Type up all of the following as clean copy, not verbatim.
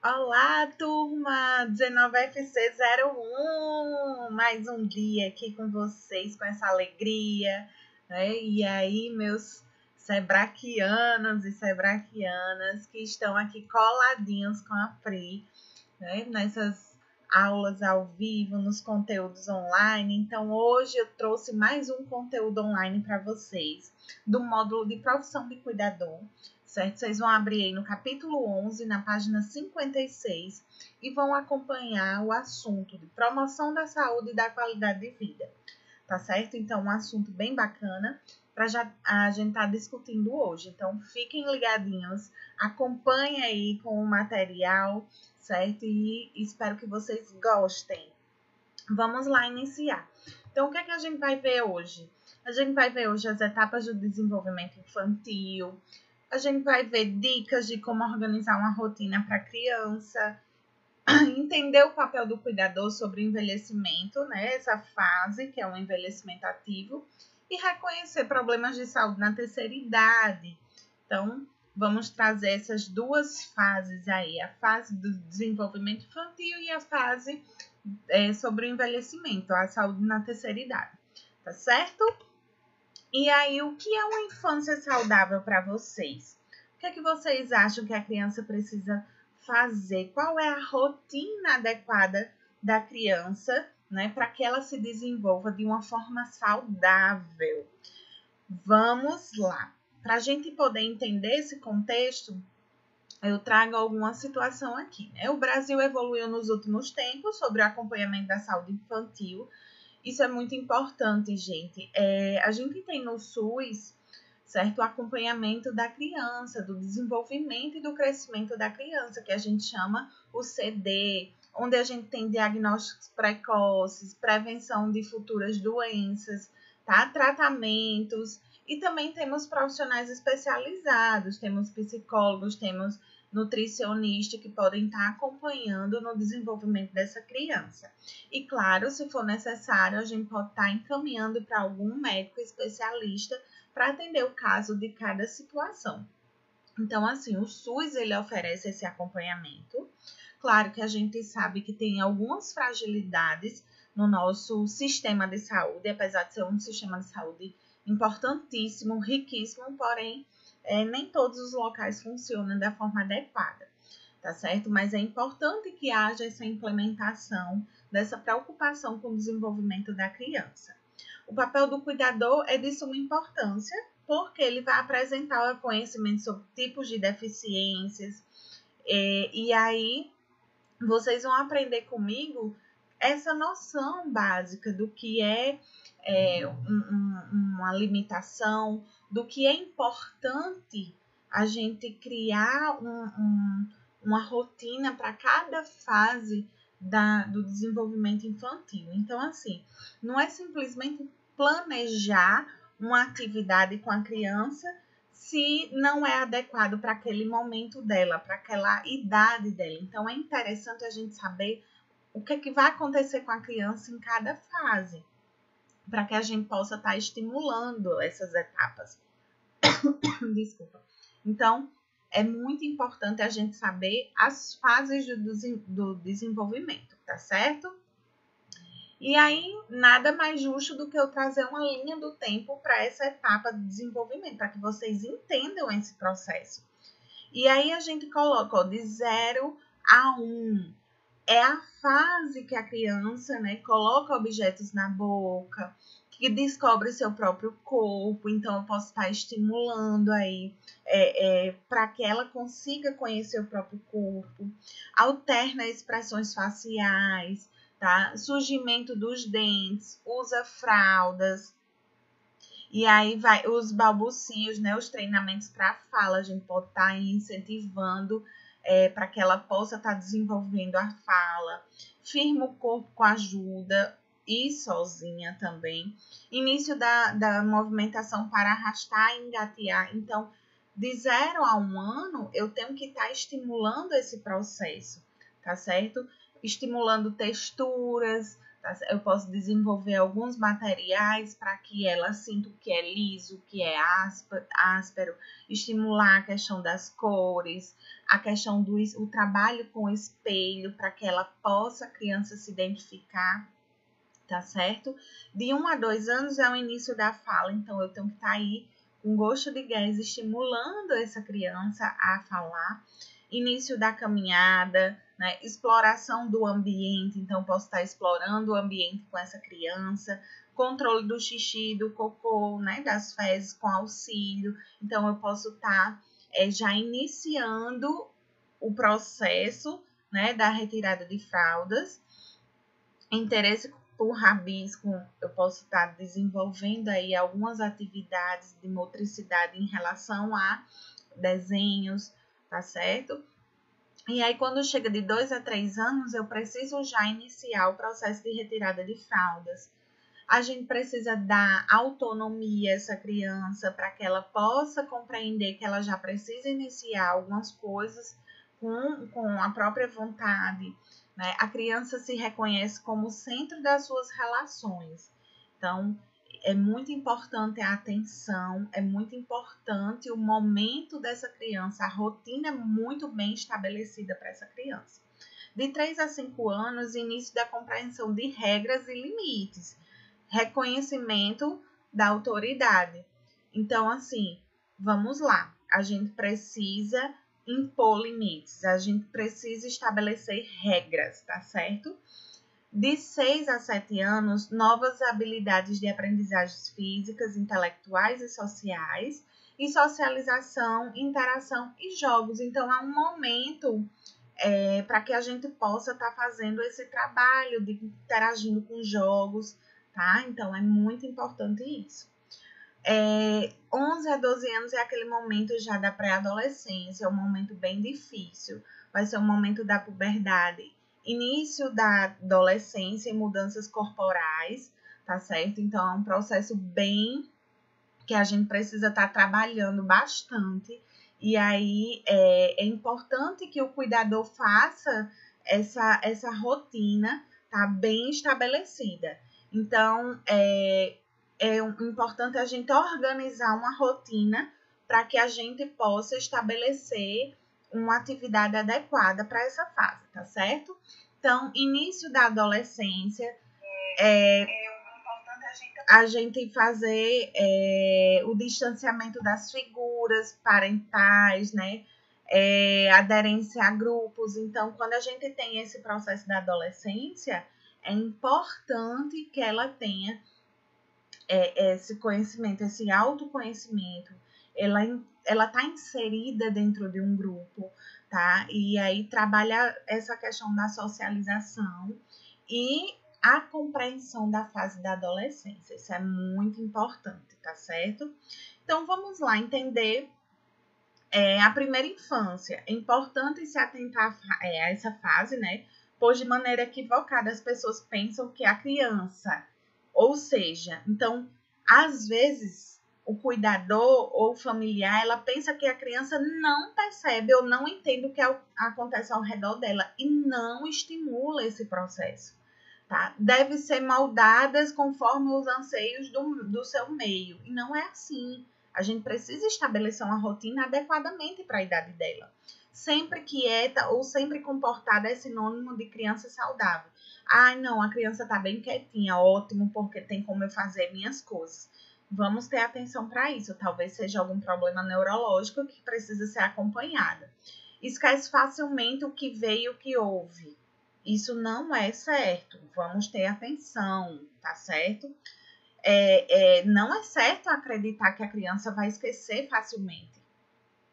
Olá, turma 19FC01, mais um dia aqui com vocês, com essa alegria, né? E aí, meus sebraquianos e sebraquianas que estão aqui coladinhos com a Pri, né? Nessas aulas ao vivo, nos conteúdos online. Então, hoje eu trouxe mais um conteúdo online para vocês, do módulo de profissão de cuidador, certo? Vocês vão abrir aí no capítulo 11, na página 56, e vão acompanhar o assunto de promoção da saúde e da qualidade de vida, tá certo? Então, um assunto bem bacana para a gente estar discutindo hoje. Então, fiquem ligadinhos, acompanhem aí com o material, certo? E espero que vocês gostem. Vamos lá iniciar. Então, o que é que a gente vai ver hoje? A gente vai ver hoje as etapas do desenvolvimento infantil, a gente vai ver dicas de como organizar uma rotina para criança, entender o papel do cuidador sobre o envelhecimento, né? Essa fase que é o envelhecimento ativo, e reconhecer problemas de saúde na terceira idade. Então, vamos trazer essas duas fases aí, a fase do desenvolvimento infantil e a fase sobre o envelhecimento, a saúde na terceira idade, tá certo? E aí, o que é uma infância saudável para vocês? O que é que vocês acham que a criança precisa fazer? Qual é a rotina adequada da criança, né, para que ela se desenvolva de uma forma saudável? Vamos lá. Para a gente poder entender esse contexto, eu trago alguma situação aqui, né? O Brasil evoluiu nos últimos tempos sobre o acompanhamento da saúde infantil. Isso é muito importante, gente. A gente tem no SUS, certo, o acompanhamento da criança, do desenvolvimento e do crescimento da criança, que a gente chama o CD, onde a gente tem diagnósticos precoces, prevenção de futuras doenças, tá? Tratamentos, e também temos profissionais especializados, temos psicólogos, temos nutricionistas que podem estar acompanhando no desenvolvimento dessa criança. E claro, se for necessário, a gente pode estar encaminhando para algum médico especialista para atender o caso de cada situação. Então, assim, o SUS ele oferece esse acompanhamento. Claro que a gente sabe que tem algumas fragilidades no nosso sistema de saúde, apesar de ser um sistema de saúde importantíssimo, riquíssimo, porém, nem todos os locais funcionam da forma adequada, tá certo? Mas é importante que haja essa implementação dessa preocupação com o desenvolvimento da criança. O papel do cuidador é de suma importância, porque ele vai apresentar o conhecimento sobre tipos de deficiências, e aí vocês vão aprender comigo essa noção básica do que é, uma limitação, do que é importante a gente criar uma rotina para cada fase do desenvolvimento infantil. Então, assim, não é simplesmente planejar uma atividade com a criança se não é adequado para aquele momento dela, para aquela idade dela. Então, é interessante a gente saber o que é que vai acontecer com a criança em cada fase, para que a gente possa estar estimulando essas etapas. Desculpa. Então, é muito importante a gente saber as fases do desenvolvimento, tá certo? E aí, nada mais justo do que eu trazer uma linha do tempo para essa etapa de desenvolvimento, para que vocês entendam esse processo. E aí, a gente coloca, ó, de 0 a 1. É a fase que a criança, né, coloca objetos na boca, que descobre seu próprio corpo. Então, eu posso estar estimulando aí para que ela consiga conhecer o próprio corpo. Alterna expressões faciais, tá? Surgimento dos dentes, usa fraldas. E aí vai os balbucios, né? Os treinamentos para fala, a gente pode estar incentivando para que ela possa estar desenvolvendo a fala. Firma o corpo com ajuda e sozinha também. Início da movimentação para arrastar e engatear. Então, de 0 a 1 ano, eu tenho que estar estimulando esse processo, tá certo? Estimulando texturas, Tá? Eu posso desenvolver alguns materiais para que ela sinta o que é liso, o que é áspero, estimular a questão das cores, a questão do o trabalho com o espelho, para que ela possa, a criança, se identificar, tá certo? De 1 a 2 anos é o início da fala, então eu tenho que estar aí com gosto de gás, estimulando essa criança a falar. Início da caminhada, né? Exploração do ambiente, então posso estar explorando o ambiente com essa criança, controle do xixi, do cocô, né? Das fezes com auxílio, então eu posso estar já iniciando o processo, né? Da retirada de fraldas. Interesse por rabisco, eu posso estar desenvolvendo aí algumas atividades de motricidade em relação a desenhos, tá certo? E aí, quando chega de 2 a 3 anos, eu preciso já iniciar o processo de retirada de fraldas. A gente precisa dar autonomia a essa criança para que ela possa compreender que ela já precisa iniciar algumas coisas com a própria vontade, né? A criança se reconhece como o centro das suas relações. Então, é muito importante a atenção, é muito importante o momento dessa criança, a rotina é muito bem estabelecida para essa criança. De 3 a 5 anos, início da compreensão de regras e limites, reconhecimento da autoridade. Então, assim, vamos lá, a gente precisa impor limites, a gente precisa estabelecer regras, tá certo? De 6 a 7 anos, novas habilidades de aprendizagens físicas, intelectuais e sociais, e socialização, interação e jogos. Então, é um momento para que a gente possa estar fazendo esse trabalho de interagindo com jogos, tá? Então, é muito importante isso. 11 a 12 anos é aquele momento já da pré-adolescência, é um momento bem difícil, vai ser um momento da puberdade, início da adolescência e mudanças corporais, tá certo? Então, é um processo bem que a gente precisa estar trabalhando bastante, e aí é importante que o cuidador faça essa rotina, tá, bem estabelecida. Então, importante a gente organizar uma rotina para que a gente possa estabelecer uma atividade adequada para essa fase, tá certo? Então, início da adolescência, a gente fazer o distanciamento das figuras parentais, né? Aderência a grupos. Então, quando a gente tem esse processo da adolescência, é importante que ela tenha esse conhecimento, esse autoconhecimento. Ela está inserida dentro de um grupo, tá? E aí trabalha essa questão da socialização e a compreensão da fase da adolescência. Isso é muito importante, tá certo? Então, vamos lá entender a primeira infância. É importante se atentar a essa fase, né? Pois de maneira equivocada as pessoas pensam que a criança, ou seja, então, às vezes, o cuidador ou familiar, ela pensa que a criança não percebe ou não entende o que acontece ao redor dela e não estimula esse processo. Tá? Deve ser moldadas conforme os anseios do seu meio. E não é assim. A gente precisa estabelecer uma rotina adequadamente para a idade dela. Sempre quieta ou sempre comportada é sinônimo de criança saudável. Ai, não, a criança está bem quietinha, ótimo, porque tem como eu fazer minhas coisas. Vamos ter atenção para isso. Talvez seja algum problema neurológico que precisa ser acompanhado. Esquece facilmente o que veio e o que houve. Isso não é certo. Vamos ter atenção, tá certo? Não é certo acreditar que a criança vai esquecer facilmente.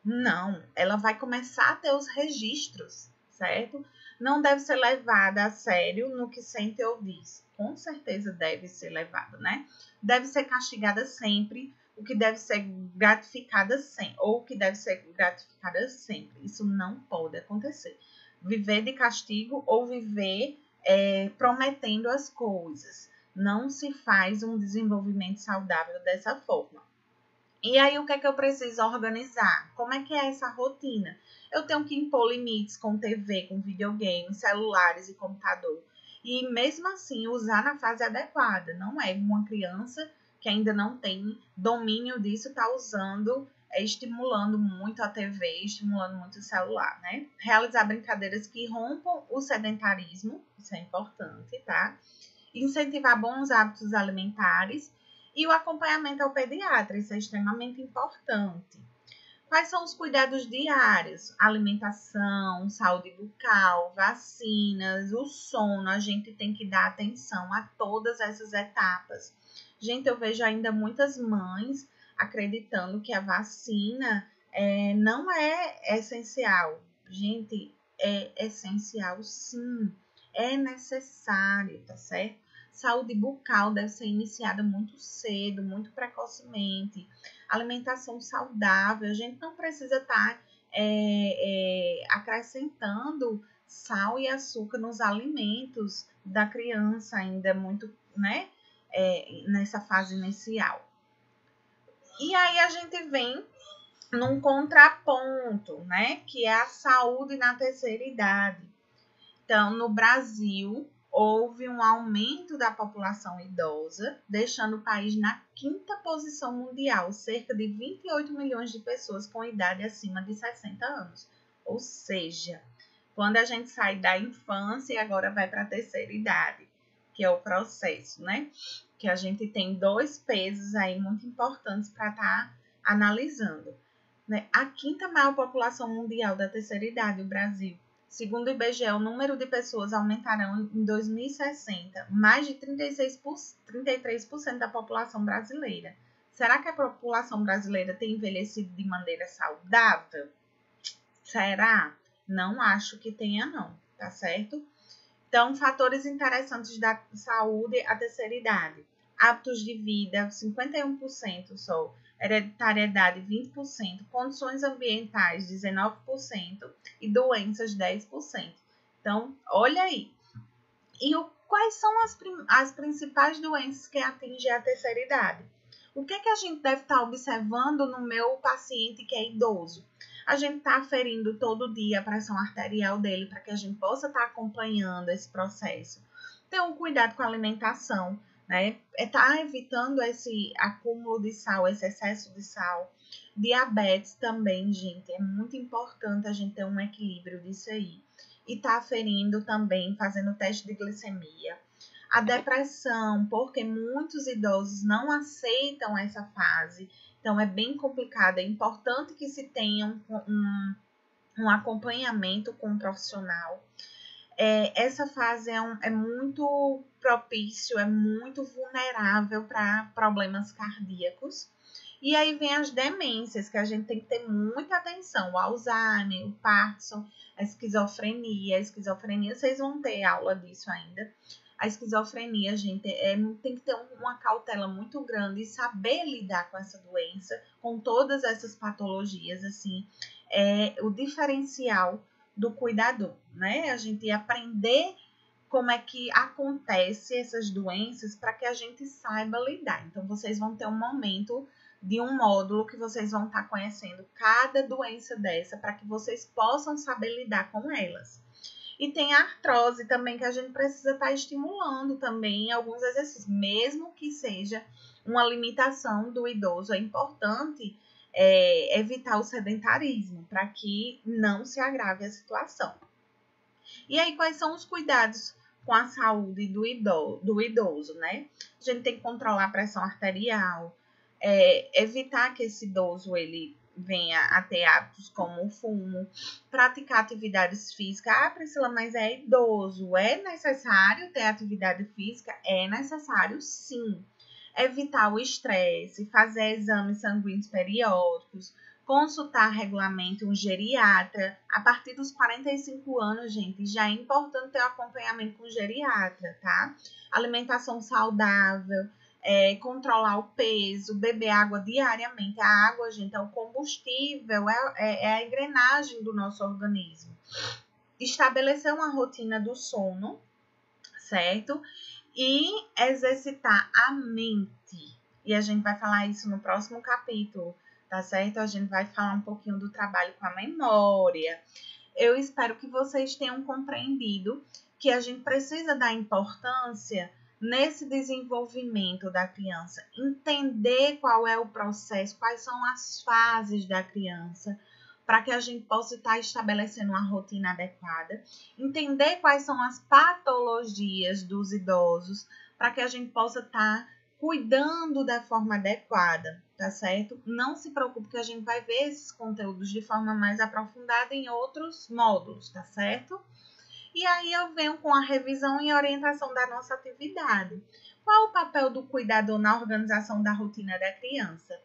Não, ela vai começar a ter os registros, certo? Não deve ser levada a sério no que sente ou diz. Com certeza deve ser levada, né? Deve ser castigada sempre, o que deve ser gratificada sempre, ou o que deve ser gratificada sempre. Isso não pode acontecer. Viver de castigo ou viver prometendo as coisas. Não se faz um desenvolvimento saudável dessa forma. E aí, o que é que eu preciso organizar? Como é que é essa rotina? Eu tenho que impor limites com TV, com videogame, celulares e computador. e mesmo assim usar na fase adequada. Não é uma criança que ainda não tem domínio disso, está usando, estimulando muito a TV, estimulando muito o celular, né? Realizar brincadeiras que rompam o sedentarismo, isso é importante, tá? Incentivar bons hábitos alimentares e o acompanhamento ao pediatra, isso é extremamente importante. Quais são os cuidados diários? Alimentação, saúde bucal, vacinas, o sono. A gente tem que dar atenção a todas essas etapas. Gente, eu vejo ainda muitas mães acreditando que a vacina não é essencial. Gente, é essencial sim. É necessário, tá certo? Saúde bucal deve ser iniciada muito cedo, muito precocemente. Alimentação saudável, a gente não precisa estar acrescentando sal e açúcar nos alimentos da criança ainda muito, né, nessa fase inicial. E aí a gente vem num contraponto, né, que é a saúde na terceira idade. Então, no Brasil, houve um aumento da população idosa, deixando o país na 5ª posição mundial, cerca de 28 milhões de pessoas com idade acima de 60 anos. Ou seja, quando a gente sai da infância e agora vai para a terceira idade, que é o processo, né? Que a gente tem 2 pesos aí muito importantes para estar analisando, né? A 5ª maior população mundial da terceira idade, o Brasil. Segundo o IBGE, o número de pessoas aumentarão em 2060, mais de 33% da população brasileira. Será que a população brasileira tem envelhecido de maneira saudável? Será? Não acho que tenha não, tá certo? Então, fatores interessantes da saúde à terceira idade. Hábitos de vida, 51% só. Hereditariedade, 20%. Condições ambientais, 19%. E doenças, 10%. Então, olha aí. E quais são as principais doenças que atingem a terceira idade? O que a gente deve estar observando no meu paciente que é idoso? A gente está aferindo todo dia a pressão arterial dele para que a gente possa estar acompanhando esse processo. Ter um cuidado com a alimentação, né? Tá evitando esse acúmulo de sal, esse excesso de sal. Diabetes também, gente, é muito importante a gente ter um equilíbrio disso aí. E tá aferindo também, fazendo teste de glicemia. A depressão, porque muitos idosos não aceitam essa fase, então é bem complicado. É importante que se tenha um acompanhamento com um profissional. Essa fase é muito propício, é muito vulnerável para problemas cardíacos. E aí vem as demências, que a gente tem que ter muita atenção. O Alzheimer, o Parkinson, a esquizofrenia. A esquizofrenia, vocês vão ter aula disso ainda. A esquizofrenia, gente, tem que ter uma cautela muito grande e saber lidar com essa doença, com todas essas patologias, assim, o diferencial do cuidador, né? A gente aprender como é que acontece essas doenças para que a gente saiba lidar. Então, vocês vão ter um momento de um módulo que vocês vão estar conhecendo cada doença dessa para que vocês possam saber lidar com elas. E tem a artrose também, que a gente precisa estar estimulando também alguns exercícios, mesmo que seja uma limitação do idoso. É importante evitar o sedentarismo, para que não se agrave a situação. E aí, quais são os cuidados com a saúde do idoso, né? A gente tem que controlar a pressão arterial, evitar que esse idoso ele venha a ter hábitos como o fumo, praticar atividades físicas. Ah, Priscila, mas é idoso, é necessário ter atividade física? É necessário, sim. Evitar o estresse, fazer exames sanguíneos periódicos, consultar regularmente um geriatra. A partir dos 45 anos, gente, já é importante ter um acompanhamento com o geriatra, tá? Alimentação saudável, controlar o peso, beber água diariamente. A água, gente, é o combustível, é a engrenagem do nosso organismo. Estabelecer uma rotina do sono, certo? E exercitar a mente. E a gente vai falar isso no próximo capítulo, tá certo? A gente vai falar um pouquinho do trabalho com a memória. eu espero que vocês tenham compreendido que a gente precisa dar importância nesse desenvolvimento da criança, entender qual é o processo, quais são as fases da criança, para que a gente possa estar estabelecendo uma rotina adequada, entender quais são as patologias dos idosos, para que a gente possa estar cuidando da forma adequada, tá certo? Não se preocupe que a gente vai ver esses conteúdos de forma mais aprofundada em outros módulos, tá certo? E aí eu venho com a revisão e orientação da nossa atividade. Qual o papel do cuidador na organização da rotina da criança?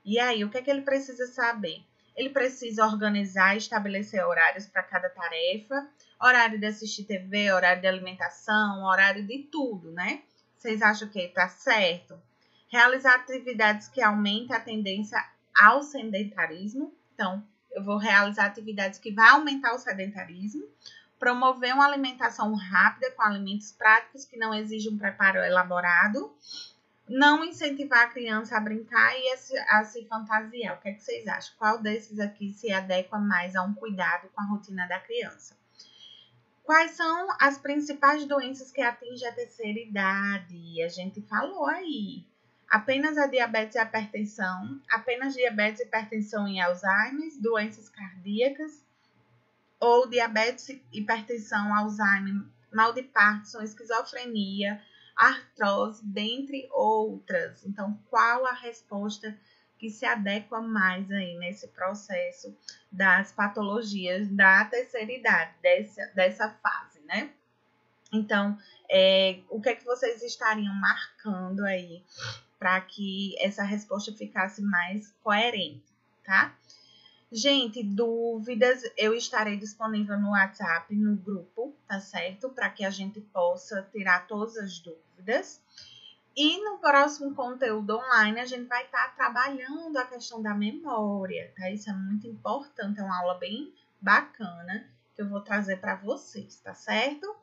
E aí, o que é que ele precisa saber? Ele precisa organizar e estabelecer horários para cada tarefa, horário de assistir TV, horário de alimentação, horário de tudo, né? Vocês acham que está certo? Realizar atividades que aumentem a tendência ao sedentarismo. Então, eu vou realizar atividades que vão aumentar o sedentarismo. Promover uma alimentação rápida com alimentos práticos que não exigem um preparo elaborado. Não incentivar a criança a brincar e a se fantasiar. O que é que vocês acham? Qual desses aqui se adequa mais a um cuidado com a rotina da criança? Quais são as principais doenças que atingem a terceira idade? A gente falou aí. Apenas a diabetes e a hipertensão, apenas diabetes, hipertensão e Alzheimer, doenças cardíacas, ou diabetes, hipertensão, Alzheimer, mal de Parkinson, esquizofrenia, artrose, dentre outras. Então, qual a resposta que se adequa mais aí nesse processo das patologias da terceira idade, dessa fase, né? Então, o que é que vocês estariam marcando aí para que essa resposta ficasse mais coerente, tá? Gente, dúvidas, eu estarei disponível no WhatsApp, no grupo, tá certo? Para que a gente possa tirar todas as dúvidas. E no próximo conteúdo online, a gente vai estar trabalhando a questão da memória, tá? Isso é muito importante, é uma aula bem bacana que eu vou trazer para vocês, tá certo?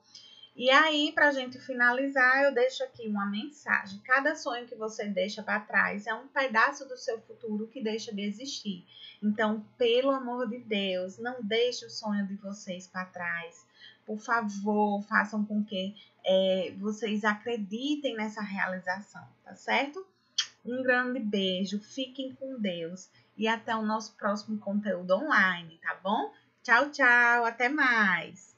E aí, para a gente finalizar, eu deixo aqui uma mensagem. Cada sonho que você deixa para trás é um pedaço do seu futuro que deixa de existir. Então, pelo amor de Deus, não deixe o sonho de vocês para trás. Por favor, façam com que vocês acreditem nessa realização, tá certo? Um grande beijo, fiquem com Deus e até o nosso próximo conteúdo online, tá bom? Tchau, tchau, até mais!